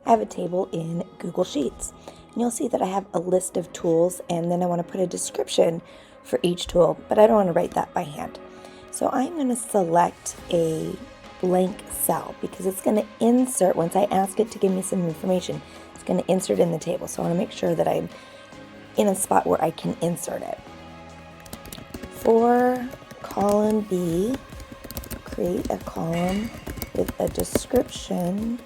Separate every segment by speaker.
Speaker 1: I have a table in Google Sheets. And you'll see that I have a list of tools, and then I want to put a description for each tool, but I don't want to write that by hand. So I'm going to select a blank cell because it's going to insert, once I ask it to give me some information, it's going to insert in the table. So I want to make sure that I'm in a spot where I can insert it. For column B, create a column with a description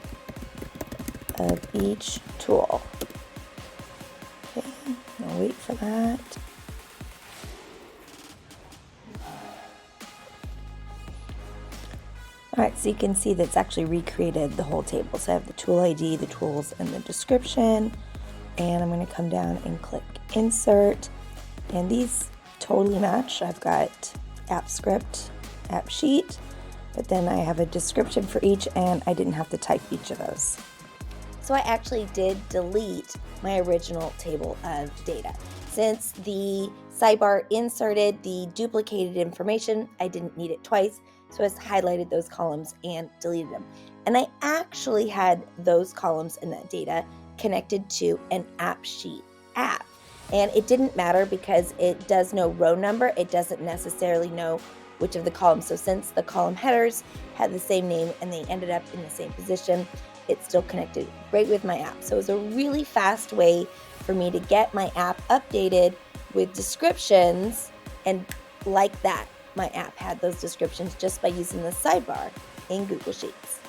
Speaker 1: of each tool. Okay, I'll wait for that. Alright, so you can see that's actually recreated the whole table. So I have the tool ID, the tools, and the description. And I'm going to come down and click Insert. And these totally match. I've got app script, app sheet, but then I have a description for each, and I didn't have to type each of those. So I actually did delete my original table of data. Since the sidebar inserted the duplicated information, I didn't need it twice. So I just highlighted those columns and deleted them. And I actually had those columns and that data connected to an app sheet app. And it didn't matter because it does know row number. It doesn't necessarily know which of the columns. So since the column headers had the same name and they ended up in the same position, it's still connected right with my app. So it was a really fast way for me to get my app updated with descriptions, and like that, my app had those descriptions just by using the sidebar in Google Sheets.